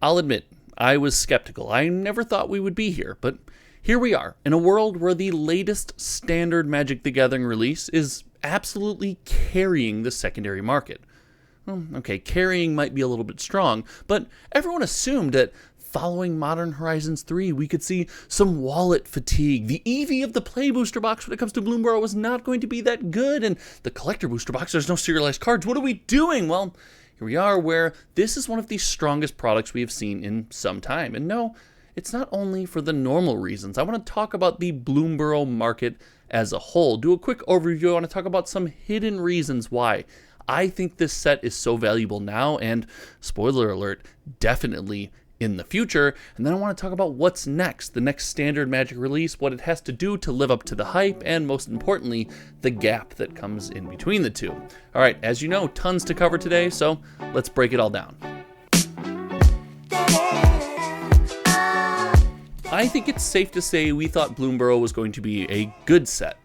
I'll admit, I was skeptical. I never thought we would be here, but here we are, in a world where the latest standard Magic the Gathering release is absolutely carrying the secondary market. Well, okay, carrying might be a little bit strong, but everyone assumed that following Modern Horizons 3, we could see some wallet fatigue. The EV of the Play Booster Box when it comes to Bloomburrow was not going to be that good, and the Collector Booster Box, there's no serialized cards. What are we doing? Well, here we are, where this is one of the strongest products we have seen in some time. And no, it's not only for the normal reasons. I want to talk about the Bloomburrow market as a whole. Do a quick overview. I want to talk about some hidden reasons why I think this set is so valuable now, and spoiler alert, definitely in the future. And then I want to talk about what's next, the next standard Magic release, what it has to do to live up to the hype, and most importantly, the gap that comes in between the two. All right, as you know, tons to cover today, so let's break it all down. I think it's safe to say we thought Bloomburrow was going to be a good set.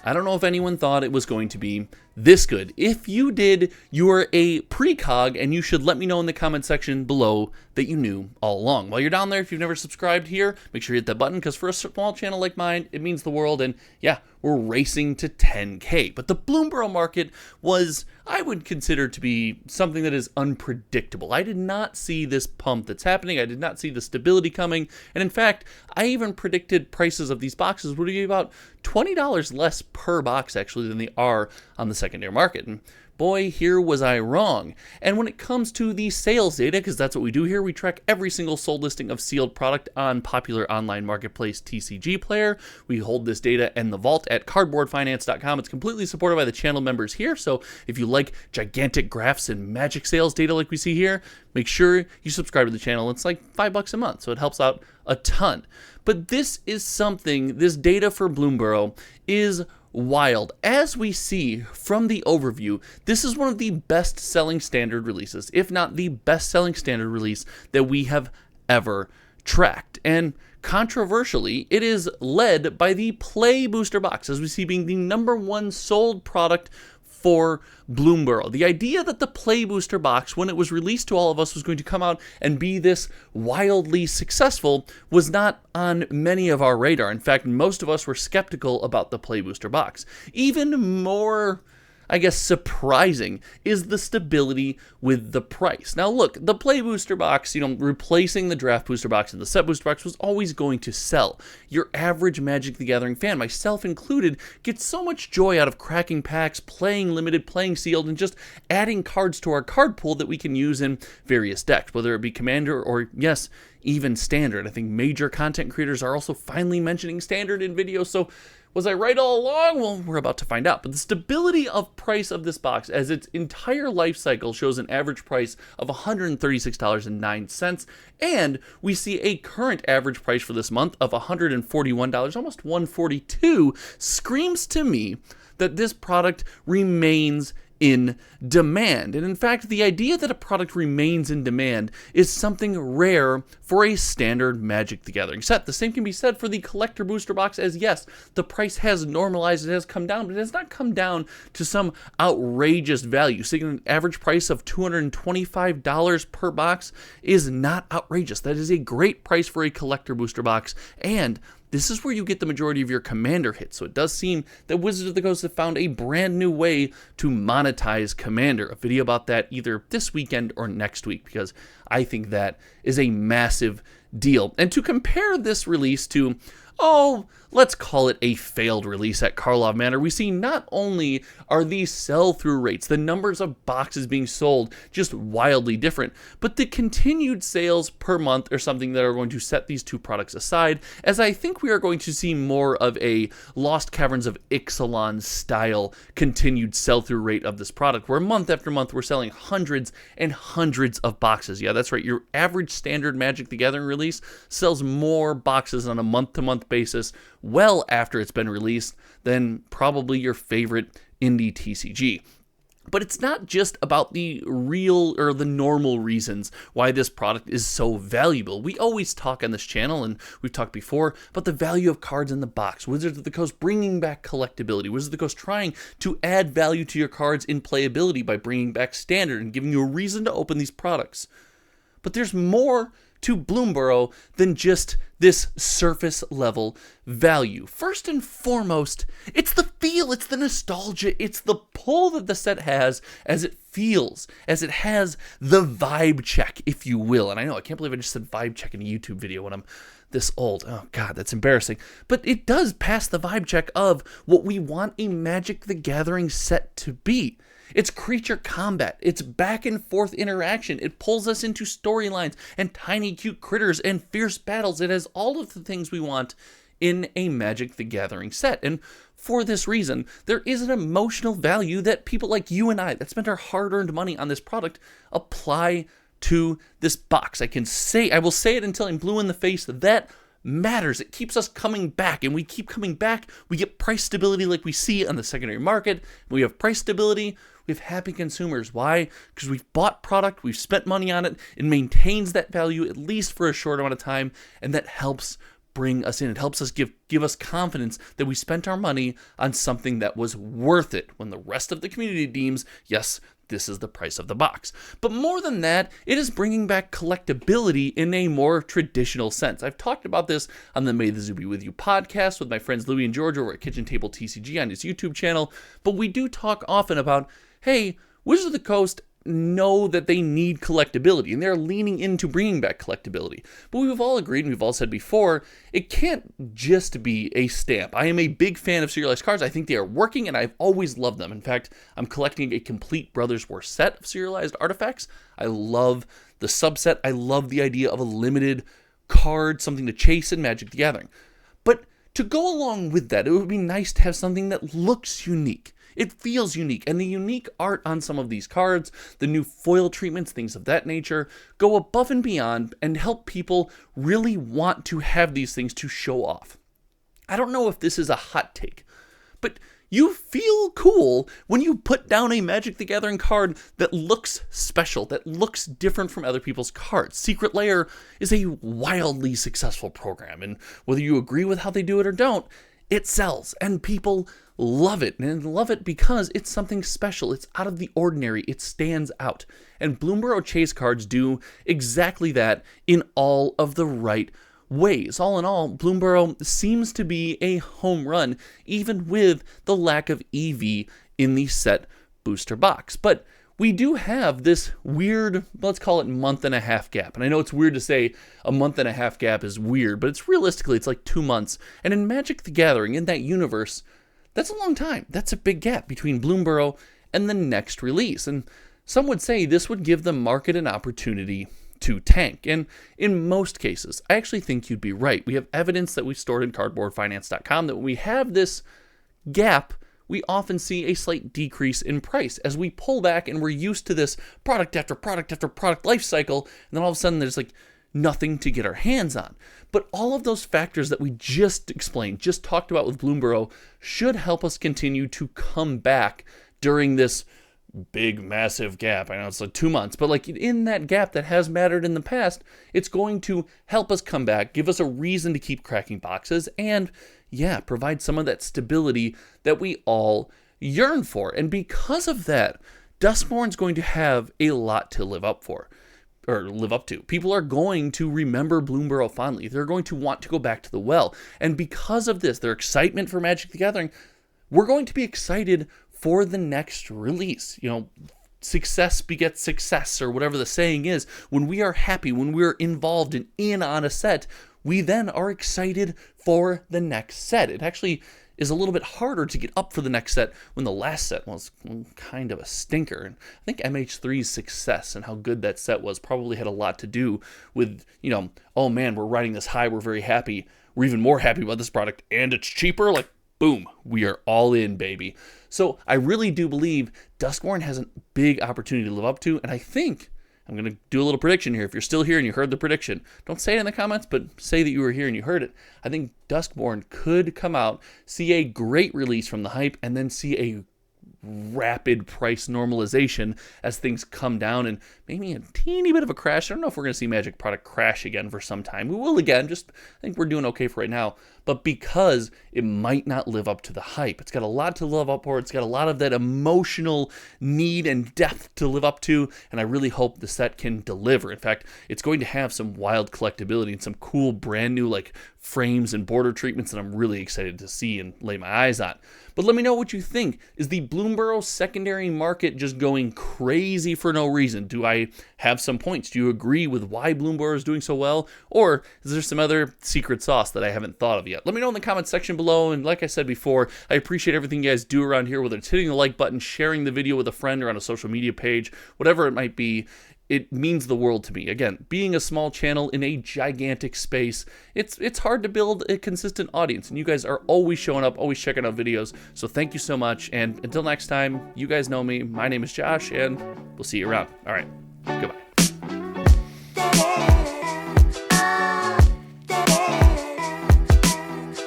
I don't know if anyone thought it was going to be this good. If you did, you are a precog, and you should let me know in the comment section below that you knew all along. While you're down there, if you've never subscribed here, make sure you hit that button, because for a small channel like mine, it means the world, and yeah, we're racing to 10K. But the Bloomburrow market was, I would consider to be something that is unpredictable. I did not see this pump that's happening. I did not see the stability coming. And in fact, I even predicted prices of these boxes would be about $20 less per box, actually, than they are on the secondary market. And boy, here was I wrong. And when it comes to the sales data, because that's what we do here, we track every single sold listing of sealed product on popular online marketplace TCG Player. We hold this data in the vault at cardboardfinance.com. It's completely supported by the channel members here, so if you like gigantic graphs and Magic sales data like we see here, make sure you subscribe to the channel. It's like $5 a month, so it helps out a ton. But this is something, this data for Bloomburrow is wild. As we see from the overview, this is one of the best-selling standard releases, if not the best-selling standard release that we have ever tracked. And controversially, it is led by the Play Booster Box, as we see being the #1 sold product for Bloomburrow. The idea that the Play Booster Box, when it was released to all of us, was going to come out and be this wildly successful was not on many of our radar. In fact, most of us were skeptical about the Play Booster Box. Even more, I guess, surprising is the stability with the price. Now look, the Play Booster Box, replacing the Draft Booster Box and the Set Booster Box was always going to sell. Your average Magic the Gathering fan, myself included, gets so much joy out of cracking packs, playing limited, playing sealed, and just adding cards to our card pool that we can use in various decks, whether it be Commander or, yes, even Standard. I think major content creators are also finally mentioning Standard in videos, so was I right all along? Well, we're about to find out. But the stability of price of this box, as its entire life cycle shows an average price of $136.09, and we see a current average price for this month of $141, almost $142, screams to me that this product remains in demand. And in fact, the idea that a product remains in demand is something rare for a standard Magic the Gathering set. The same can be said for the Collector Booster Box, as yes, the price has normalized, it has come down, but it has not come down to some outrageous value. Seeing an average price of $225 per box is not outrageous. That is a great price for a Collector Booster Box, and this is where you get the majority of your Commander hits, so it does seem that Wizards of the Coast have found a brand new way to monetize Commander. A video about that either this weekend or next week, because I think that is a massive deal. And to compare this release to, let's call it a failed release at Karlov Manor, we see not only are these sell-through rates, the numbers of boxes being sold, just wildly different, but the continued sales per month are something that are going to set these two products aside, as I think we are going to see more of a Lost Caverns of Ixalan style continued sell-through rate of this product, where month after month we're selling hundreds and hundreds of boxes. Yeah, that's right, your average standard Magic the Gathering release sells more boxes on a month-to-month basis well after it's been released than probably your favorite indie TCG. But it's not just about the real or the normal reasons why this product is so valuable. We always talk on this channel, and we've talked before, about the value of cards in the box. Wizards of the Coast bringing back collectability. Wizards of the Coast trying to add value to your cards in playability by bringing back Standard and giving you a reason to open these products. But there's more to Bloomburrow than just this surface level value. First and foremost, it's the feel, it's the nostalgia, it's the pull that the set has as it feels, as it has the vibe check, if you will. And I know, I can't believe I just said vibe check in a YouTube video when I'm this old. Oh God, that's embarrassing. But it does pass the vibe check of what we want a Magic the Gathering set to be. It's creature combat. It's back and forth interaction. It pulls us into storylines and tiny cute critters and fierce battles. It has all of the things we want in a Magic the Gathering set. And for this reason, there is an emotional value that people like you and I that spent our hard-earned money on this product apply to this box. I will say it until I'm blue in the face. That matters. It keeps us coming back, and we keep coming back. We get price stability like we see on the secondary market. We have price stability. We have happy consumers. Why? Because we've bought product, we've spent money on it. It maintains that value at least for a short amount of time, and that helps bring us in. It helps us give us confidence that we spent our money on something that was worth it when the rest of the community deems, yes, this is the price of the box. But more than that, it is bringing back collectability in a more traditional sense. I've talked about this on the May the Zoo Be With You podcast with my friends Louie and George over at Kitchen Table TCG on his YouTube channel, but we do talk often about, hey, Wizards of the Coast know that they need collectability, and they're leaning into bringing back collectability. But we've all agreed, and we've all said before, it can't just be a stamp. I am a big fan of serialized cards. I think they are working, and I've always loved them. In fact, I'm collecting a complete Brothers War set of serialized artifacts. I love the subset. I love the idea of a limited card, something to chase in Magic the Gathering. But to go along with that, it would be nice to have something that looks unique. It feels unique, and the unique art on some of these cards, the new foil treatments, things of that nature, go above and beyond and help people really want to have these things to show off. I don't know if this is a hot take, but you feel cool when you put down a Magic the Gathering card that looks special, that looks different from other people's cards. Secret Lair is a wildly successful program, and whether you agree with how they do it or don't, it sells, and people love it, and love it because it's something special. It's out of the ordinary. It stands out. And Bloomburrow Chase cards do exactly that in all of the right ways. All in all, Bloomburrow seems to be a home run, even with the lack of EV in the set booster box. But we do have this weird, let's call it month and a half gap. And I know it's weird to say a month and a half gap is weird, but it's realistically, it's like 2 months. And in Magic the Gathering, in that universe, that's a long time. That's a big gap between Bloomburrow and the next release. And some would say this would give the market an opportunity to tank. And in most cases, I actually think you'd be right. We have evidence that we've stored in cardboardfinance.com that when we have this gap, we often see a slight decrease in price as we pull back and we're used to this product after product after product life cycle. And then all of a sudden there's like nothing to get our hands on. But all of those factors that we just explained, just talked about with Bloomburrow, should help us continue to come back during this big, massive gap. I know it's like 2 months, but like in that gap that has mattered in the past, it's going to help us come back, give us a reason to keep cracking boxes, and yeah, provide some of that stability that we all yearn for. And because of that, Duskmourn's going to have a lot to live up to. People are going to remember Bloomburrow fondly. They're going to want to go back to the well. And because of this, their excitement for Magic the Gathering, we're going to be excited for the next release. You know, success begets success, or whatever the saying is. When we are happy, when we're involved and in on a set, we then are excited for the next set. It actually is a little bit harder to get up for the next set when the last set was kind of a stinker. And I think MH3's success and how good that set was probably had a lot to do with, you know, oh man, we're riding this high, we're very happy, we're even more happy about this product, and it's cheaper, like, boom, we are all in, baby. So I really do believe Duskmourn has a big opportunity to live up to, and I think I'm going to do a little prediction here. If you're still here and you heard the prediction, don't say it in the comments, but say that you were here and you heard it. I think Duskmourn could come out, see a great release from the hype, and then see a rapid price normalization as things come down and maybe a teeny bit of a crash. I don't know if we're going to see Magic product crash again for some time. We will again, just I think we're doing okay for right now. But because it might not live up to the hype, it's got a lot to live up for. It's got a lot of that emotional need and depth to live up to, and I really hope the set can deliver. In fact, it's going to have some wild collectability and some cool brand new like frames and border treatments that I'm really excited to see and lay my eyes on. But let me know what you think. Is the Bloomburrow secondary market just going crazy for no reason? Do I have some points? Do you agree with why Bloomburrow is doing so well? Or is there some other secret sauce that I haven't thought of yet? Let me know in the comments section below. And like I said before, I appreciate everything you guys do around here, whether it's hitting the like button, sharing the video with a friend or on a social media page, whatever it might be. It means the world to me. Again, being a small channel in a gigantic space, it's hard to build a consistent audience, and you guys are always showing up, always checking out videos, so thank you so much, and until next time, you guys know me, my name is Josh, and we'll see you around. All right, goodbye.